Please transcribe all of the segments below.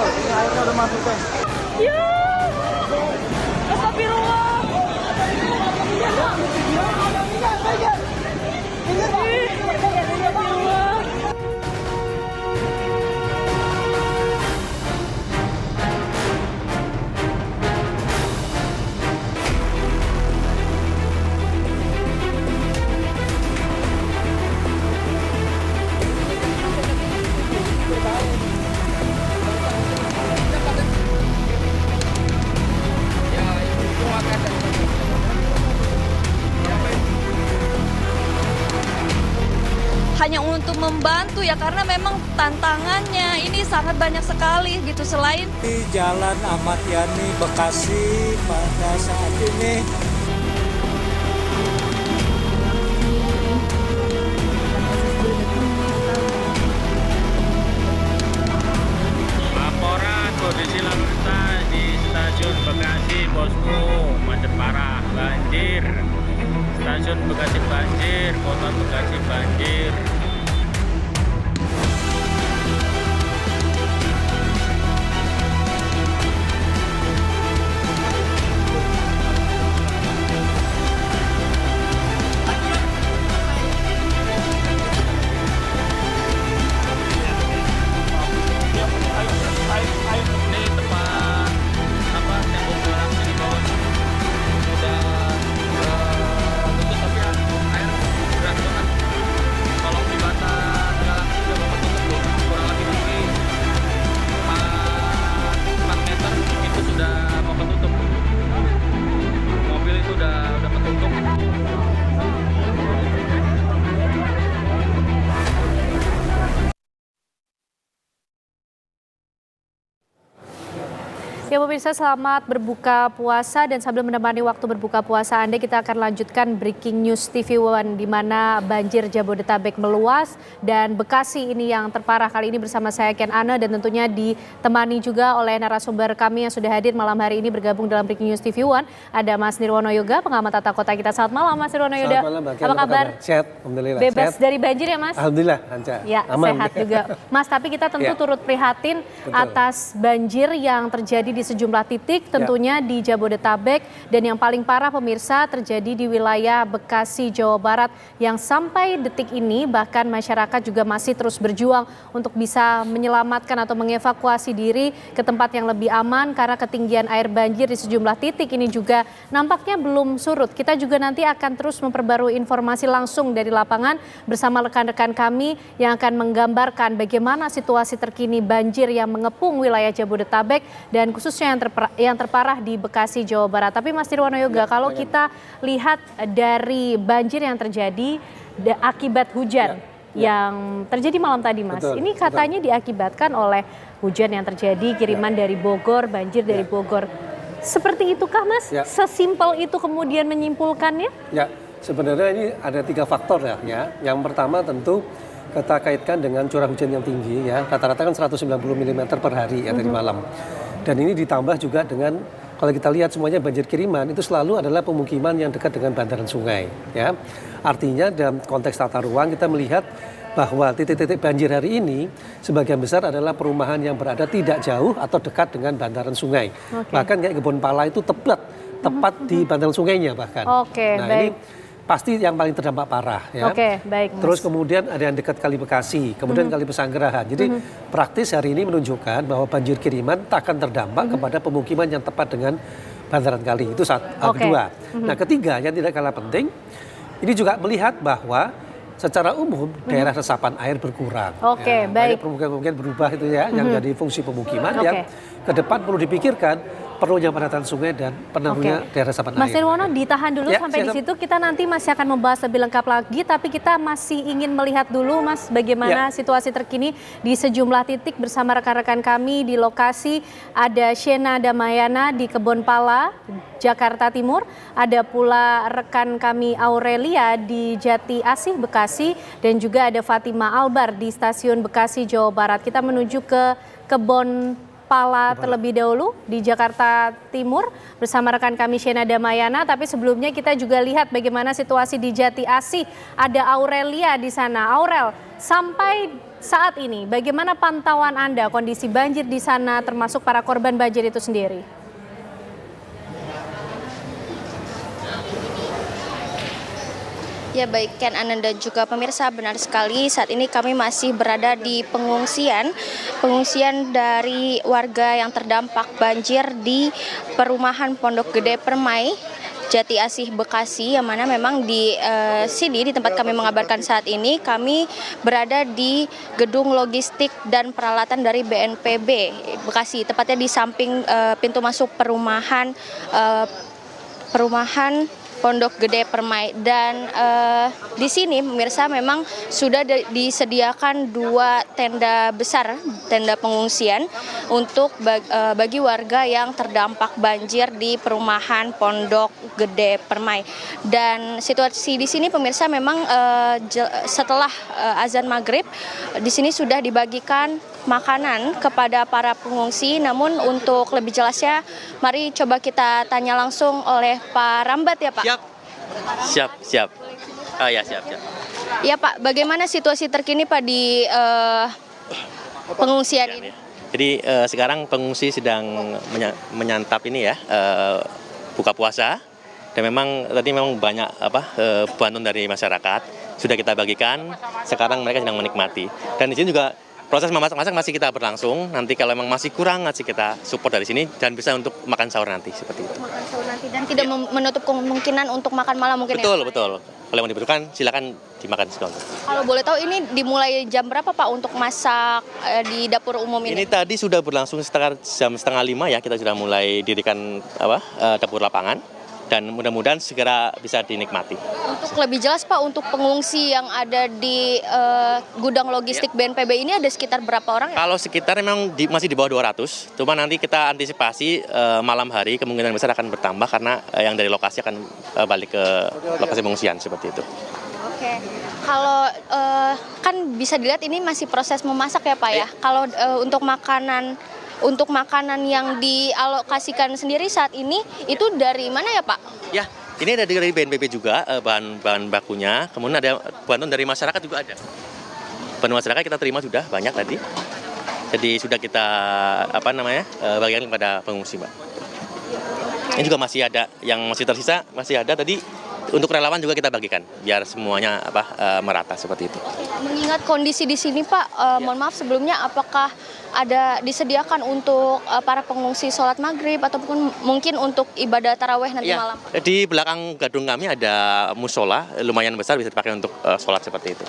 Ini airnya udah masuk kan. Ya, astagfirullah. Hanya untuk membantu ya, karena memang tantangannya ini sangat banyak sekali gitu. Selain Di Jalan Ahmad Yani Bekasi pada saat ini Laporan kondisi lalu lintas di stasiun Bekasi, bosku, macet parah, banjir. Stasiun Bekasi banjir, kota Bekasi banjir. Ini tempat apa tembok gelang di bawah udah tutup, tapi air berat banget. Kalau di batas galang udah mau tutup loh, kurang lebih mungkin 4 meter itu sudah mau ketutup. Mobil itu udah ketutup. ya pemirsa, selamat berbuka puasa, dan sambil menemani waktu berbuka puasa Anda, kita akan lanjutkan Breaking News TV One di mana banjir Jabodetabek meluas dan Bekasi ini yang terparah. Kali ini bersama saya Ken Ana, dan tentunya ditemani juga oleh narasumber kami yang sudah hadir malam hari ini bergabung dalam Breaking News TV One. Ada Mas Nirwono Yoga, pengamat tata kota kita. Selamat malam Mas Nirwono Yoga. Selamat malam, Mbak Ken. Apa kabar? Sehat, alhamdulillah. Bebas sehat. dari banjir ya Mas? Alhamdulillah, lancar. Ya, aman. sehat juga. Mas, tapi kita tentu Ya. turut prihatin Betul. atas banjir yang terjadi di sejumlah titik, tentunya di Jabodetabek, dan yang paling parah pemirsa terjadi di wilayah Bekasi, Jawa Barat, yang sampai detik ini bahkan masyarakat juga masih terus berjuang untuk bisa menyelamatkan atau mengevakuasi diri ke tempat yang lebih aman karena ketinggian air banjir di sejumlah titik ini juga nampaknya belum surut. Kita juga nanti akan terus memperbarui informasi langsung dari lapangan bersama rekan-rekan kami yang akan menggambarkan bagaimana situasi terkini banjir yang mengepung wilayah Jabodetabek dan khususnya yang terparah di Bekasi, Jawa Barat. Tapi Mas Nirwono Yoga, kalau kita lihat dari banjir yang terjadi akibat hujan yang terjadi malam tadi Mas, Betul, ini katanya diakibatkan oleh hujan yang terjadi kiriman dari Bogor, banjir dari Bogor. Seperti itukah Mas? Ya. Sesimpel itu kemudian menyimpulkannya? Ya, sebenarnya ini ada 3 faktor ya. Yang pertama tentu kita kaitkan dengan curah hujan yang tinggi ya. Rata-rata kan 190 mm per hari ya dari malam. Dan ini ditambah juga dengan, kalau kita lihat semuanya banjir kiriman itu selalu adalah pemukiman yang dekat dengan bantaran sungai ya. Artinya dalam konteks tata ruang kita melihat bahwa titik-titik banjir hari ini sebagian besar adalah perumahan yang berada tidak jauh atau dekat dengan bantaran sungai. Bahkan kayak Kebon Pala itu tepat di bantaran sungainya bahkan. Nah, baik. ini pasti yang paling terdampak parah ya. Baik Mas. Terus kemudian ada yang dekat Kali Bekasi, kemudian Kali Pesanggerahan. Jadi praktis hari ini menunjukkan bahwa banjir kiriman tak akan terdampak kepada pemukiman yang tepat dengan bantaran kali. Itu kedua. Nah, ketiga yang tidak kalah penting, ini juga melihat bahwa secara umum daerah resapan air berkurang. Baik. Banyak pemukiman berubah itu ya, yang jadi fungsi pemukiman yang ke depan perlu dipikirkan, perlunya penataan sungai dan penuhnya daerah resapan air. Mas Nirwono, ditahan dulu Ya, sampai di siap. situ. Kita nanti masih akan membahas lebih lengkap lagi, tapi kita masih ingin melihat dulu Mas bagaimana situasi terkini di sejumlah titik bersama rekan-rekan kami di lokasi. Ada Shena Damayana di Kebon Pala, Jakarta Timur. Ada pula rekan kami Aurelia di Jati Asih, Bekasi. Dan juga ada Fatima Albar di Stasiun Bekasi, Jawa Barat. Kita menuju ke Kebon Pala terlebih dahulu di Jakarta Timur bersama rekan kami Shena Damayana. Tapi sebelumnya kita juga lihat bagaimana situasi di Jati Asih. Ada Aurelia di sana. Aurel, sampai saat ini bagaimana pantauan Anda kondisi banjir di sana termasuk para korban banjir itu sendiri? Ya baik Ken, Anand dan juga pemirsa, benar sekali saat ini kami masih berada di pengungsian dari warga yang terdampak banjir di perumahan Pondok Gede Permai, Jati Asih, Bekasi, yang mana memang di sini di tempat kami mengabarkan saat ini kami berada di gedung logistik dan peralatan dari BNPB Bekasi, tepatnya di samping pintu masuk perumahan Pondok Gede Permai. Dan di sini pemirsa memang sudah disediakan 2 tenda besar, tenda pengungsian untuk bagi warga yang terdampak banjir di perumahan Pondok Gede Permai. Dan situasi di sini pemirsa memang setelah azan maghrib di sini sudah dibagikan makanan kepada para pengungsi. Namun untuk lebih jelasnya mari coba kita tanya langsung oleh Pak Rambat ya Pak. Siap. Oh ya, siap. Ya Pak, bagaimana situasi terkini Pak di pengungsian ini? Jadi sekarang pengungsi sedang menyantap ini ya, buka puasa. Dan memang tadi banyak bantuan dari masyarakat sudah kita bagikan. Sekarang mereka sedang menikmati. Dan di sini juga proses memasak masih kita berlangsung. Nanti kalau memang masih kurang, masih kita support dari sini dan bisa untuk makan sahur nanti seperti itu. Makan sahur nanti dan tidak menutup kemungkinan untuk makan malam mungkin Betul. ya? Kalau yang dibutuhkan silakan dimakan sekali. Kalau boleh tahu ini dimulai jam berapa Pak untuk masak di dapur umum ini? Ini tadi sudah berlangsung sekitar jam 4:30 ya, kita sudah mulai dirikan dapur lapangan. Dan mudah-mudahan segera bisa dinikmati. Untuk lebih jelas Pak, untuk pengungsi yang ada di gudang logistik BNPB ini ada sekitar berapa orang ya? Kalau sekitar memang masih di bawah 200, cuma nanti kita antisipasi malam hari kemungkinan besar akan bertambah karena yang dari lokasi akan balik ke lokasi pengungsian seperti itu. Oke, kalau kan bisa dilihat ini masih proses memasak ya Pak ya. Kalau untuk makanan yang dialokasikan sendiri saat ini itu dari mana ya Pak? Ya, ini ada dari BNPB juga bahan bakunya, kemudian ada bantuan dari masyarakat juga ada. Bantuan masyarakat kita terima sudah banyak tadi. Jadi sudah kita bagikan kepada pengungsi, Mbak. Ini juga masih ada yang masih tersisa, masih ada tadi. Untuk relawan juga kita bagikan biar semuanya merata seperti itu. Mengingat kondisi di sini Pak, mohon maaf sebelumnya, apakah ada disediakan untuk para pengungsi sholat maghrib ataupun mungkin untuk ibadah taraweh nanti malam? Di belakang gedung kami ada musola lumayan besar, bisa dipakai untuk sholat seperti itu.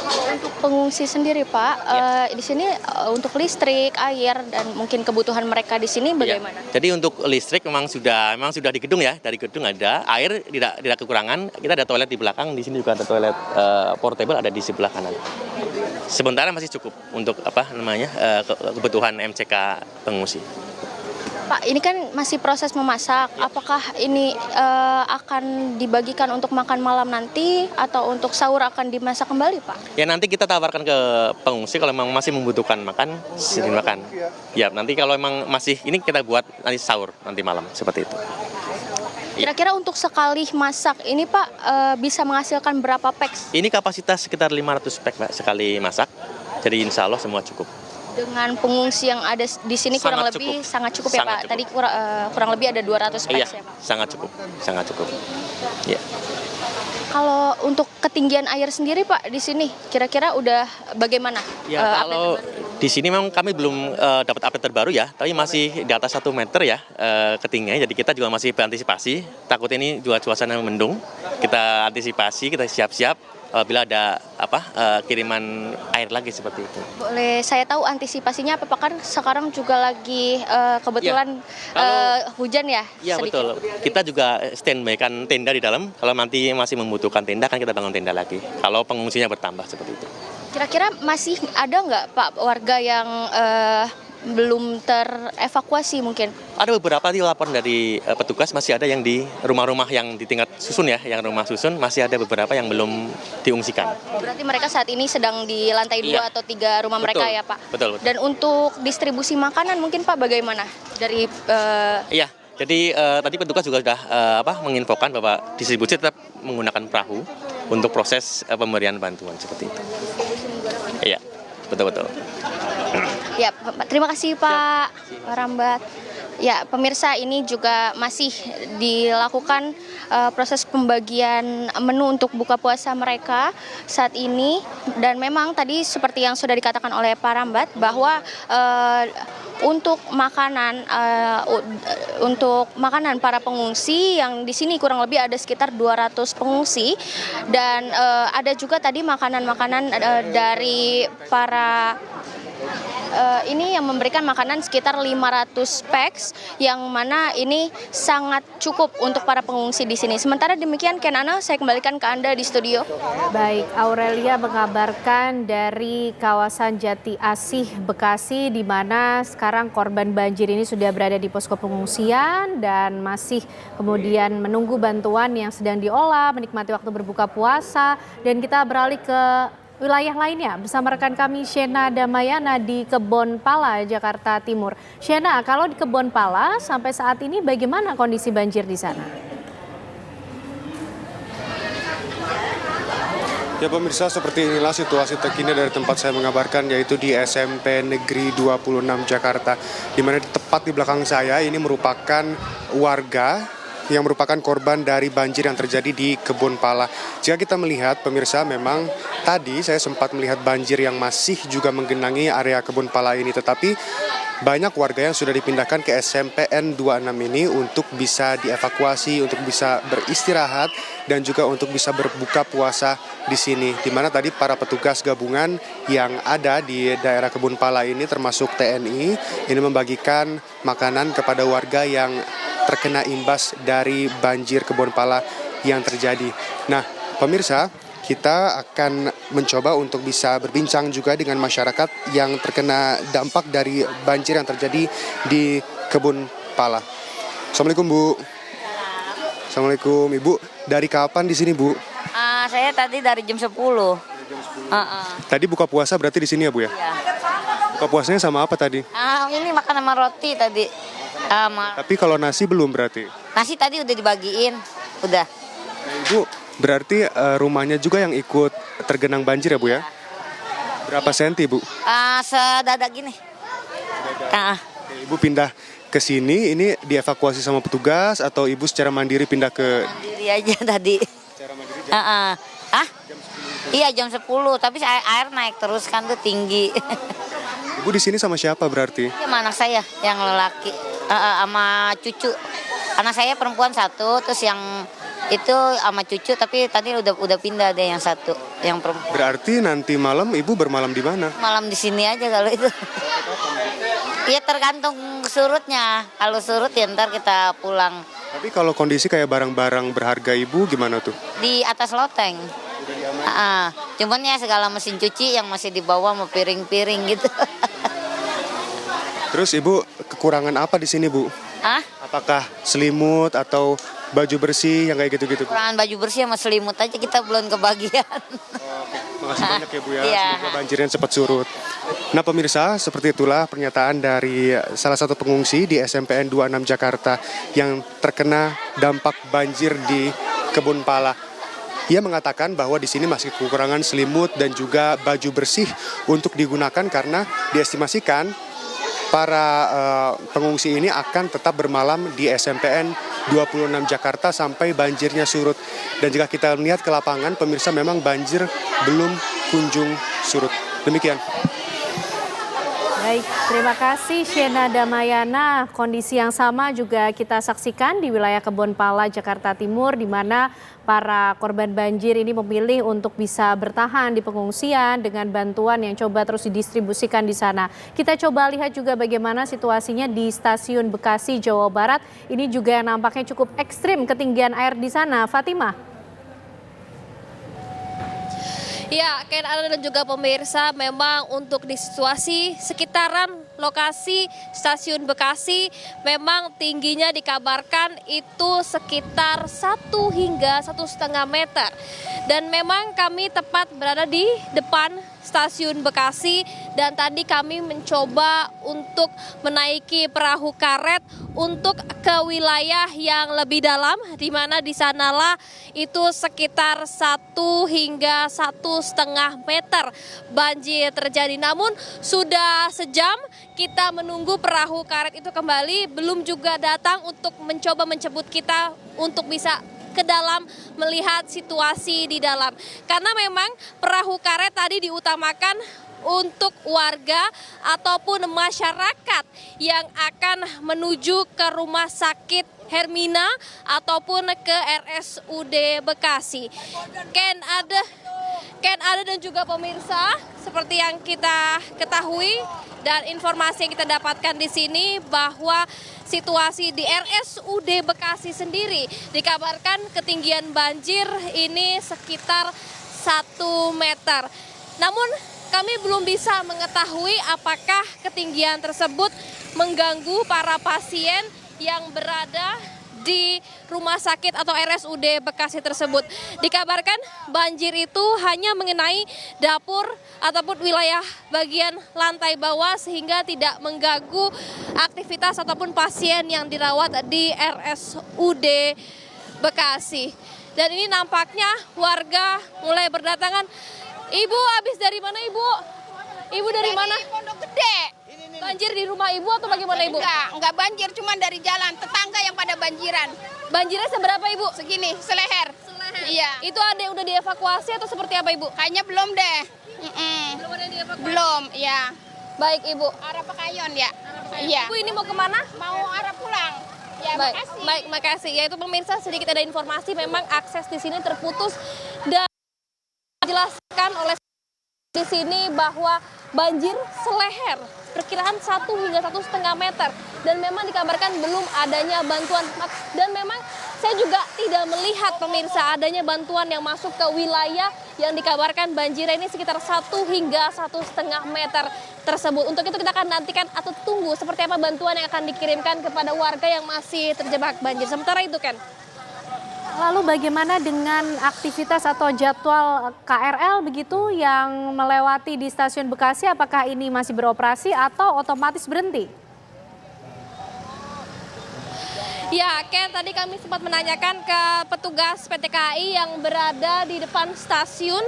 Untuk pengungsi sendiri Pak, di sini untuk listrik, air dan mungkin kebutuhan mereka di sini bagaimana? Jadi untuk listrik memang sudah di gedung ya, dari gedung ada, air tidak kekurangan. Kita ada toilet di belakang, di sini juga ada toilet portable ada di sebelah kanan. Sementara masih cukup untuk kebutuhan MCK pengungsi. Pak, ini kan masih proses memasak. Apakah ini akan dibagikan untuk makan malam nanti atau untuk sahur akan dimasak kembali, Pak? Ya nanti kita tawarkan ke pengungsi kalau memang masih membutuhkan makan, silahkan makan. Ya nanti kalau memang masih ini kita buat nanti sahur nanti malam seperti itu. Kira-kira untuk sekali masak ini Pak bisa menghasilkan berapa peks? Ini kapasitas sekitar 500 pek Pak sekali masak. Jadi insya Allah semua cukup. Dengan pengungsi yang ada di sini kurang lebih sangat cukup ya Pak. Tadi kurang lebih ada 200 peks ya Pak. Sangat cukup. Ya. Kalau untuk ketinggian air sendiri Pak di sini kira-kira udah bagaimana? Ya kalau di sini memang kami belum dapat update terbaru ya, tapi masih di atas 1 meter ya ketinggiannya. Jadi kita juga masih berantisipasi. Takut ini juga suasana mendung. Kita antisipasi, kita siap-siap bila ada kiriman air lagi seperti itu. Boleh saya tahu antisipasinya apa Pak? Kan sekarang juga lagi kebetulan hujan ya? Iya sedikit. betul. Kita juga standby kan tenda di dalam. Kalau nanti masih membutuhkan tenda kan kita bangun tenda lagi. Kalau pengungsinya bertambah seperti itu. Kira-kira masih ada nggak Pak warga yang belum terevakuasi mungkin? Ada beberapa laporan dari petugas, masih ada yang di rumah-rumah yang di tingkat susun ya, yang rumah susun masih ada beberapa yang belum diungsikan. Berarti mereka saat ini sedang di lantai 2 atau 3 rumah mereka ya Pak? Betul. Dan untuk distribusi makanan mungkin Pak bagaimana? Dari Iya, jadi tadi petugas juga sudah menginfokan bahwa distribusi tetap menggunakan perahu untuk proses pemberian bantuan seperti itu. Iya. betul. Ya, terima kasih Pak Rambat. Ya, pemirsa, ini juga masih dilakukan proses pembagian menu untuk buka puasa mereka saat ini. Dan memang tadi seperti yang sudah dikatakan oleh Pak Rambat bahwa untuk makanan para pengungsi yang di sini kurang lebih ada sekitar 200 pengungsi, dan ada juga tadi makanan-makanan dari para ini yang memberikan makanan sekitar 500 packs, yang mana ini sangat cukup untuk para pengungsi di sini. Sementara demikian, Kenana, saya kembalikan ke Anda di studio. Baik, Aurelia mengabarkan dari kawasan Jati Asih, Bekasi, di mana sekarang korban banjir ini sudah berada di posko pengungsian dan masih kemudian menunggu bantuan yang sedang diolah, menikmati waktu berbuka puasa. Dan kita beralih ke wilayah lainnya bersama rekan kami Shena Damayana di Kebon Pala, Jakarta Timur. Shena, kalau di Kebon Pala sampai saat ini bagaimana kondisi banjir di sana? Ya pemirsa, seperti inilah situasi terkini dari tempat saya mengabarkan, yaitu di SMP Negeri 26 Jakarta, di mana tepat di belakang saya ini merupakan warga yang merupakan korban dari banjir yang terjadi di Kebon Pala. Jika kita melihat, pemirsa, memang tadi saya sempat melihat banjir yang masih juga menggenangi area Kebon Pala ini, tetapi banyak warga yang sudah dipindahkan ke SMPN 26 ini untuk bisa dievakuasi, untuk bisa beristirahat, dan juga untuk bisa berbuka puasa di sini. Di mana tadi para petugas gabungan yang ada di daerah Kebon Pala ini, termasuk TNI, ini membagikan makanan kepada warga yang terkena imbas dari banjir Kebon Pala yang terjadi. Nah, pemirsa, kita akan mencoba untuk bisa berbincang juga dengan masyarakat yang terkena dampak dari banjir yang terjadi di Kebon Pala. Assalamualaikum, Bu. Assalamualaikum, Ibu. Dari kapan di sini, Bu? Saya tadi dari jam 10. Tadi buka puasa berarti di sini ya, Bu ya? Iya. Buka puasanya sama apa tadi? Ini makan sama roti tadi. Tapi kalau nasi belum berarti? Nasi tadi udah dibagiin, udah. Nah, Ibu, berarti rumahnya juga yang ikut tergenang banjir ya, Bu ya? Berapa senti, Bu? Sedada gini. Oke, Ibu pindah ke sini, ini dievakuasi sama petugas atau Ibu secara mandiri pindah ke... Mandiri aja tadi. Secara mandiri Iya, jam 10, tapi air naik terus kan tuh tinggi. Ibu di sini sama siapa berarti? Iya, sama anak saya yang lelaki, sama cucu. Anak saya perempuan satu, terus yang itu sama cucu, tapi tadi udah pindah deh yang satu, yang perempuan. Berarti nanti malam Ibu bermalam di mana? Malam di sini aja kalau itu. Iya, tergantung surutnya. Kalau surut ya ntar kita pulang. Tapi kalau kondisi kayak barang-barang berharga Ibu gimana tuh? Di atas loteng. Cuman ya segala mesin cuci yang masih dibawa sama piring-piring gitu. Terus Ibu kekurangan apa di sini, Bu? Apakah selimut atau baju bersih yang kayak gitu-gitu? Kekurangan baju bersih sama selimut aja, kita belum kebagian. Makasih banyak ya, Bu ya. Iya. Semoga banjirnya cepat surut. Nah, pemirsa, seperti itulah pernyataan dari salah satu pengungsi di SMPN 26 Jakarta yang terkena dampak banjir di Kebon Pala. Ia mengatakan bahwa di sini masih kekurangan selimut dan juga baju bersih untuk digunakan karena diestimasikan para pengungsi ini akan tetap bermalam di SMPN 26 Jakarta sampai banjirnya surut. Dan jika kita melihat ke lapangan, pemirsa, memang banjir belum kunjung surut. Demikian. Baik, terima kasih Shena Damayana. Kondisi yang sama juga kita saksikan di wilayah Kebon Pala, Jakarta Timur, di mana para korban banjir ini memilih untuk bisa bertahan di pengungsian dengan bantuan yang coba terus didistribusikan di sana. Kita coba lihat juga bagaimana situasinya di Stasiun Bekasi, Jawa Barat. Ini juga yang nampaknya cukup ekstrim ketinggian air di sana. Fatimah. Ya, Ken Ana dan juga pemirsa, memang untuk di situasi sekitaran lokasi Stasiun Bekasi memang tingginya dikabarkan itu sekitar 1 hingga 1,5 meter. Dan memang kami tepat berada di depan Stasiun Bekasi, dan tadi kami mencoba untuk menaiki perahu karet untuk ke wilayah yang lebih dalam, di mana di sanalah itu sekitar 1 hingga 1,5 meter banjir terjadi. Namun sudah sejam kita menunggu perahu karet itu kembali, belum juga datang untuk mencoba menjemput kita untuk bisa ke dalam melihat situasi di dalam. Karena memang perahu karet tadi diutamakan untuk warga ataupun masyarakat yang akan menuju ke Rumah Sakit Hermina ataupun ke RSUD Bekasi. Ken ada dan juga pemirsa, seperti yang kita ketahui dan informasi yang kita dapatkan di sini bahwa situasi di RSUD Bekasi sendiri dikabarkan ketinggian banjir ini sekitar 1 meter. Namun kami belum bisa mengetahui apakah ketinggian tersebut mengganggu para pasien yang berada di rumah sakit atau RSUD Bekasi tersebut. Dikabarkan banjir itu hanya mengenai dapur ataupun wilayah bagian lantai bawah sehingga tidak mengganggu aktivitas ataupun pasien yang dirawat di RSUD Bekasi. Dan ini nampaknya warga mulai berdatangan. Ibu habis dari mana, Ibu? Ibu dari mana? Pondok Gede. Banjir di rumah Ibu atau bagaimana, Ibu? Enggak banjir, cuma dari jalan. Tetangga yang pada banjiran. Banjirnya seberapa, Ibu? Segini, seleher. Iya. Itu ada yang udah dievakuasi atau seperti apa, Ibu? Kayaknya belum deh. Belum ada yang dievakuasi? Belum, ya. Baik, Ibu. Arah Pekayon ya. Iya. Ibu ini mau kemana? Mau arah pulang. Ya, Baik, makasih. baik, makasih. Yaitu pemirsa, sedikit ada informasi memang akses di sini terputus dan dijelaskan oleh di sini bahwa banjir seleher perkiraan 1 hingga 1,5 meter dan memang dikabarkan belum adanya bantuan, dan memang saya juga tidak melihat pemirsa adanya bantuan yang masuk ke wilayah yang dikabarkan banjirnya ini sekitar 1 hingga 1,5 meter tersebut. Untuk itu kita akan nantikan atau tunggu seperti apa bantuan yang akan dikirimkan kepada warga yang masih terjebak banjir. Sementara itu, Ken. Lalu bagaimana dengan aktivitas atau jadwal KRL begitu yang melewati di stasiun Bekasi? Apakah ini masih beroperasi atau otomatis berhenti? Ya, Ken, tadi kami sempat menanyakan ke petugas PT KAI yang berada di depan stasiun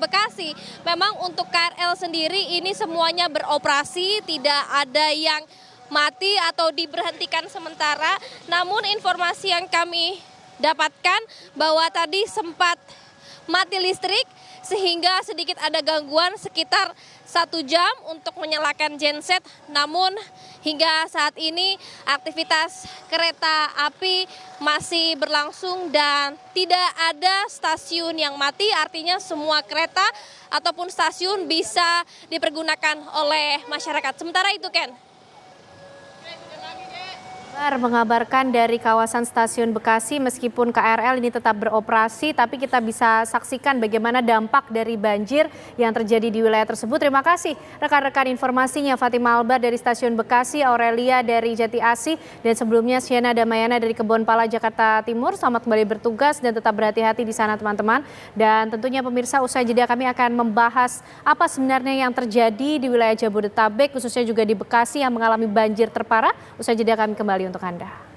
Bekasi. Memang untuk KRL sendiri ini semuanya beroperasi, tidak ada yang mati atau diberhentikan sementara. Namun informasi yang kami dapatkan bahwa tadi sempat mati listrik sehingga sedikit ada gangguan sekitar 1 jam untuk menyalakan genset. Namun hingga saat ini aktivitas kereta api masih berlangsung dan tidak ada stasiun yang mati, artinya semua kereta ataupun stasiun bisa dipergunakan oleh masyarakat. Sementara itu, Ken. Mengabarkan dari kawasan stasiun Bekasi, meskipun KRL ini tetap beroperasi, tapi kita bisa saksikan bagaimana dampak dari banjir yang terjadi di wilayah tersebut. Terima kasih rekan-rekan informasinya, Fatima Albar dari stasiun Bekasi, Aurelia dari Jati Asih, dan sebelumnya Siana Damayana dari Kebonpala, Jakarta Timur. Selamat kembali bertugas dan tetap berhati-hati di sana, teman-teman. Dan tentunya pemirsa, usai jeda kami akan membahas apa sebenarnya yang terjadi di wilayah Jabodetabek, khususnya juga di Bekasi yang mengalami banjir terparah. Usai jeda kami kembali untuk Anda.